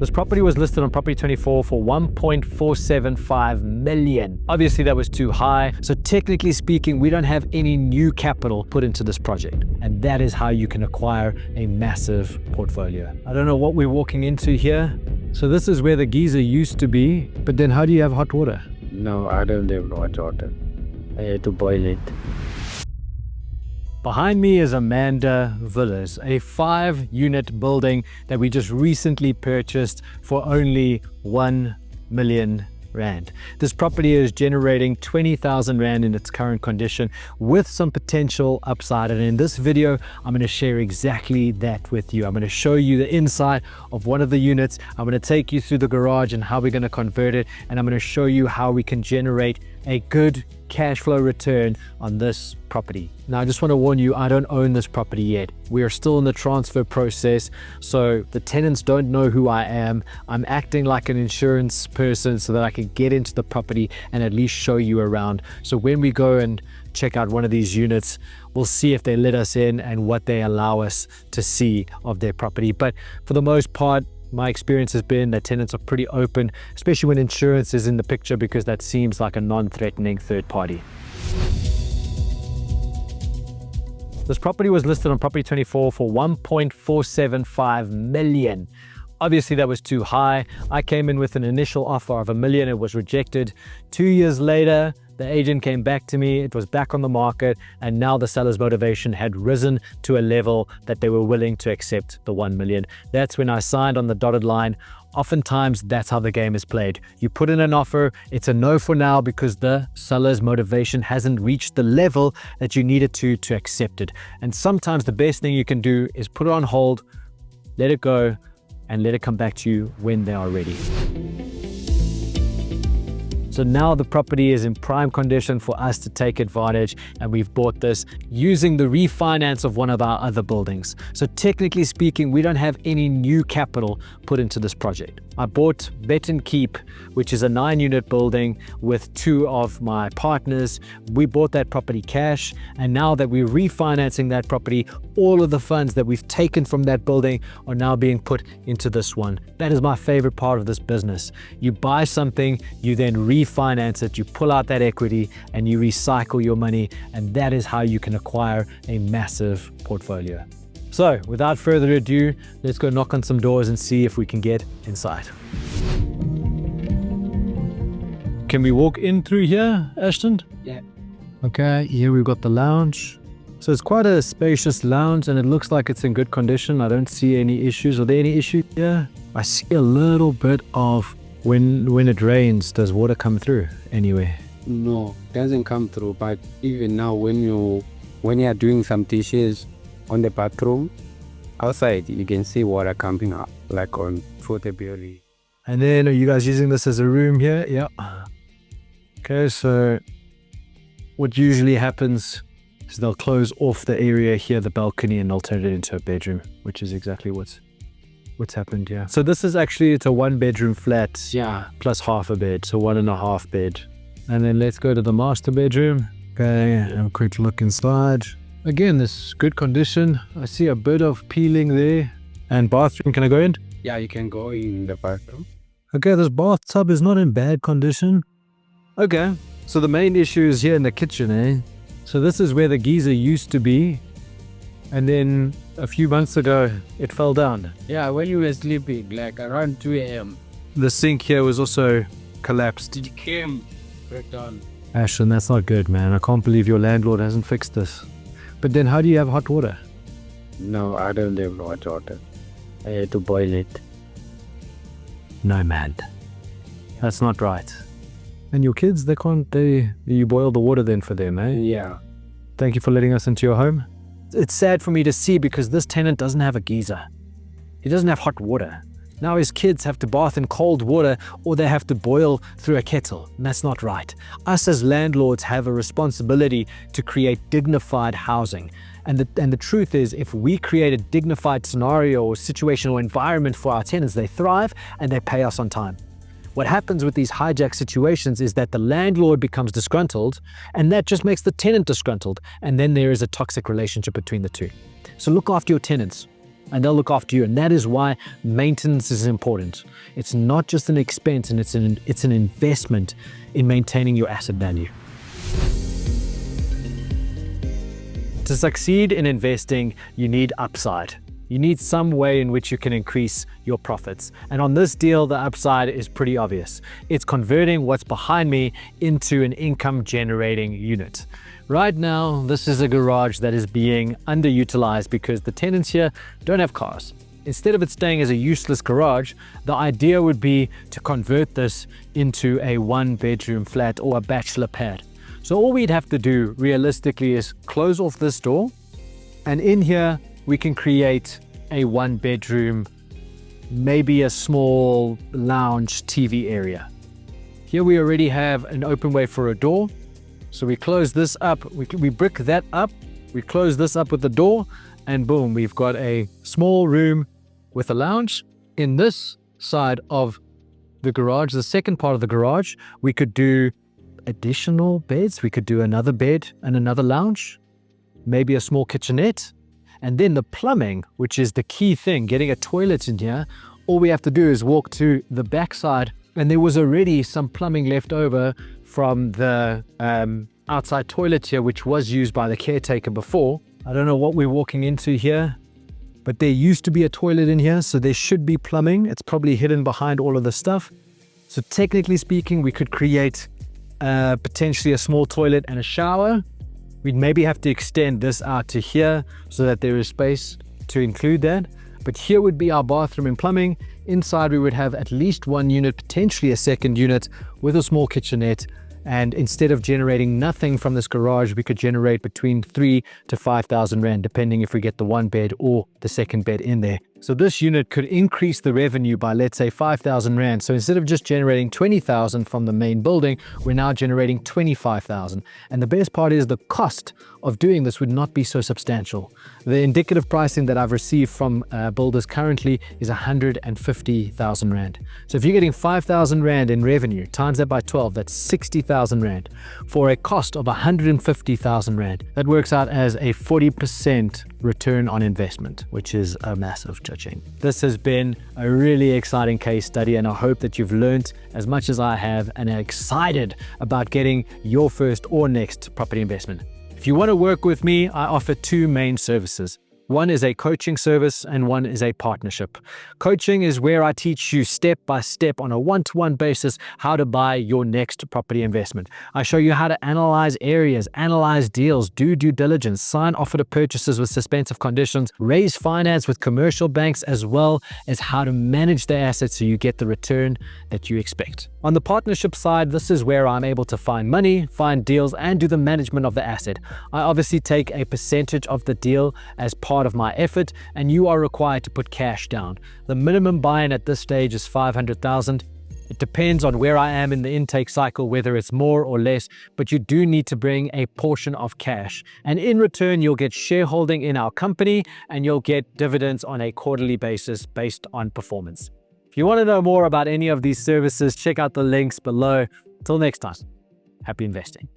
This property was listed on Property24 for 1.475 million. Obviously that was too high. So technically speaking, we don't have any new capital put into this project. And that is how you can acquire a massive portfolio. I don't know what we're walking into here. So this is where the geyser used to be, but then how do you have hot water? No, I don't have hot water. I had to boil it. Behind me is Amanda Villas, a 5-unit building that we just recently purchased for only 1 million rand. This property is generating 20,000 rand in its current condition with some potential upside. And in this video, I'm going to share exactly that with you. I'm going to show you the inside of one of the units. I'm going to take you through the garage and how we're going to convert it. And I'm going to show you how we can generate a good cash flow return on this property. Now, I just want to warn you, I don't own this property yet. We are still in the transfer process, so the tenants don't know who I am. I'm acting like an insurance person so that I can get into the property and at least show you around. So when we go and check out one of these units, we'll see if they let us in and what they allow us to see of their property. But for the most part, my experience has been that tenants are pretty open, especially when insurance is in the picture, because that seems like a non-threatening third party. This property was listed on Property24 for 1.475 million. Obviously that was too high. I came in with an initial offer of 1 million. It was rejected. 2 years later, the agent came back to me, it was back on the market, and now the seller's motivation had risen to a level that they were willing to accept the 1 million. That's when I signed on the dotted line. Oftentimes, that's how the game is played. You put in an offer, it's a no for now because the seller's motivation hasn't reached the level that you need it to accept it. And sometimes the best thing you can do is put it on hold, let it go, and let it come back to you when they are ready. So now the property is in prime condition for us to take advantage, and we've bought this using the refinance of one of our other buildings. So technically speaking, we don't have any new capital put into this project. I bought Bet and Keep, which is a 9-unit building with 2 of my partners. We bought that property cash, and now that we're refinancing that property, all of the funds that we've taken from that building are now being put into this one. That is my favorite part of this business. You buy something, you then refinance it, you pull out that equity, and you recycle your money, and that is how you can acquire a massive portfolio. So without further ado, let's go knock on some doors and see if we can get inside. Can we walk in through here, Ashton? Yeah. Okay, here we've got the lounge. So it's quite a spacious lounge and it looks like it's in good condition. I don't see any issues. Are there any issues here? I see a little bit of when it rains, does water come through anyway? No, it doesn't come through. But even now, when you are doing some dishes on the bathroom, outside you can see water coming up, like on Forteberry. And then are you guys using this as a room here? Yeah. Okay, so what usually happens is they'll close off the area here, the balcony, and they'll turn it into a bedroom, which is exactly what's happened here. So this is actually, it's a 1-bedroom flat, Yeah. plus half a bed, so 1.5 bed. And then let's go to the master bedroom. Okay, have a quick look inside. Again, this good condition. I see a bit of peeling there. And bathroom, can I go in? Yeah, you can go in the bathroom. Okay, this bathtub is not in bad condition. Okay, so the main issue is here in the kitchen, eh? So this is where the geyser used to be. And then a few months ago, it fell down. Yeah, when you were sleeping, like around 2 a.m. The sink here was also collapsed. it came right down. Ashton, that's not good, man. I can't believe your landlord hasn't fixed this. But then how do you have hot water? No, I don't have hot water. I had to boil it. No, man. That's not right. And your kids, you boil the water then for them, eh? Yeah. Thank you for letting us into your home. It's sad for me to see because this tenant doesn't have a geyser. He doesn't have hot water. Now his kids have to bath in cold water or they have to boil through a kettle, and that's not right. Us as landlords have a responsibility to create dignified housing. And the truth is, if we create a dignified scenario or situational environment for our tenants, they thrive and they pay us on time. What happens with these hijack situations is that the landlord becomes disgruntled, and that just makes the tenant disgruntled, and then there is a toxic relationship between the two. So look after your tenants. and they'll look after you. And that is why maintenance is important. It's not just an expense, and it's an investment in maintaining your asset value. To succeed in investing, you need upside. You need some way in which you can increase your profits. And on this deal, the upside is pretty obvious. It's converting what's behind me into an income generating unit. Right now, this is a garage that is being underutilized because the tenants here don't have cars. Instead of it staying as a useless garage, the idea would be to convert this into a 1-bedroom flat or a bachelor pad. So all we'd have to do realistically is close off this door, and in here we can create a 1-bedroom, maybe a small lounge TV area. Here we already have an open way for a door. So we close this up, we brick that up, we close this up with the door, and boom, we've got a small room with a lounge. In this side of the garage, the second part of the garage, we could do additional beds. We could do another bed and another lounge, maybe a small kitchenette. And then the plumbing, which is the key thing, getting a toilet in here, all we have to do is walk to the back side, and there was already some plumbing left over from the outside toilet here, which was used by the caretaker before. I don't know what we're walking into here, but there used to be a toilet in here, so there should be plumbing. It's probably hidden behind all of the stuff. So technically speaking, we could create potentially a small toilet and a shower. We'd maybe have to extend this out to here so that there is space to include that. But here would be our bathroom and plumbing. Inside we would have at least one unit, potentially a second unit with a small kitchenette. And instead of generating nothing from this garage, we could generate between 3,000 to 5,000 Rand, depending if we get the 1 bed or the second bed in there. So this unit could increase the revenue by, let's say, 5,000 Rand. So instead of just generating 20,000 from the main building, we're now generating 25,000. And the best part is the cost of doing this would not be so substantial. The indicative pricing that I've received from builders currently is 150,000 Rand. So if you're getting 5,000 Rand in revenue, times that by 12, that's 60,000 Rand for a cost of 150,000 Rand. That works out as a 40% return on investment, which is a massive cha-ching. This has been a really exciting case study, and I hope that you've learned as much as I have and are excited about getting your first or next property investment. If you want to work with me, I offer 2 main services. One is a coaching service and one is a partnership. Coaching is where I teach you step by step on a one-to-one basis how to buy your next property investment. I show you how to analyze areas, analyze deals, do due diligence, sign offer to purchases with suspensive conditions, raise finance with commercial banks, as well as how to manage the assets so you get the return that you expect. On the partnership side, this is where I'm able to find money, find deals, and do the management of the asset. I obviously take a percentage of the deal as part of my effort, and you are required to put cash down. The minimum buy-in at this stage is 500,000. It depends on where I am in the intake cycle, whether it's more or less, but you do need to bring a portion of cash. And in return, you'll get shareholding in our company, and you'll get dividends on a quarterly basis based on performance. If you want to know more about any of these services, check out the links below. Till next time, happy investing.